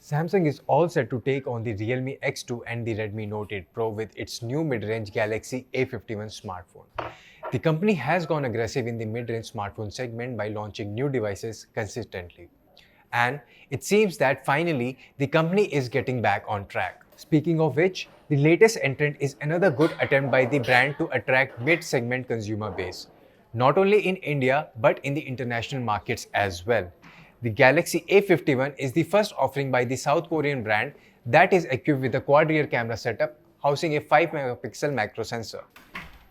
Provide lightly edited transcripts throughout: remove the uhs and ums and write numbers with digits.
Samsung is all set to take on the Realme X2 and the Redmi Note 8 Pro with its new mid-range Galaxy A51 smartphone. The company has gone aggressive in the mid-range smartphone segment by launching new devices consistently. And it seems that finally the company is getting back on track. Speaking of which, the latest entrant is another good attempt by the brand to attract mid-segment consumer base, not only in India but in the international markets as well. The Galaxy A51 is the first offering by the South Korean brand that is equipped with a quad rear camera setup housing a 5 megapixel macro sensor.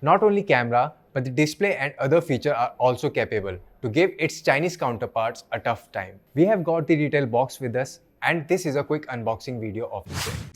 Not only camera, but the display and other features are also capable to give its Chinese counterparts a tough time. We have got the retail box with us, and this is a quick unboxing video of the same.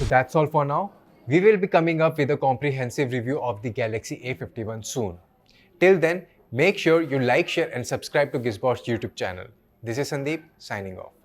So that's all for now. We will be coming up with a comprehensive review of the Galaxy A51 soon. Till then, make sure you like, share and subscribe to Gizbot's YouTube channel. This is Sandeep signing off.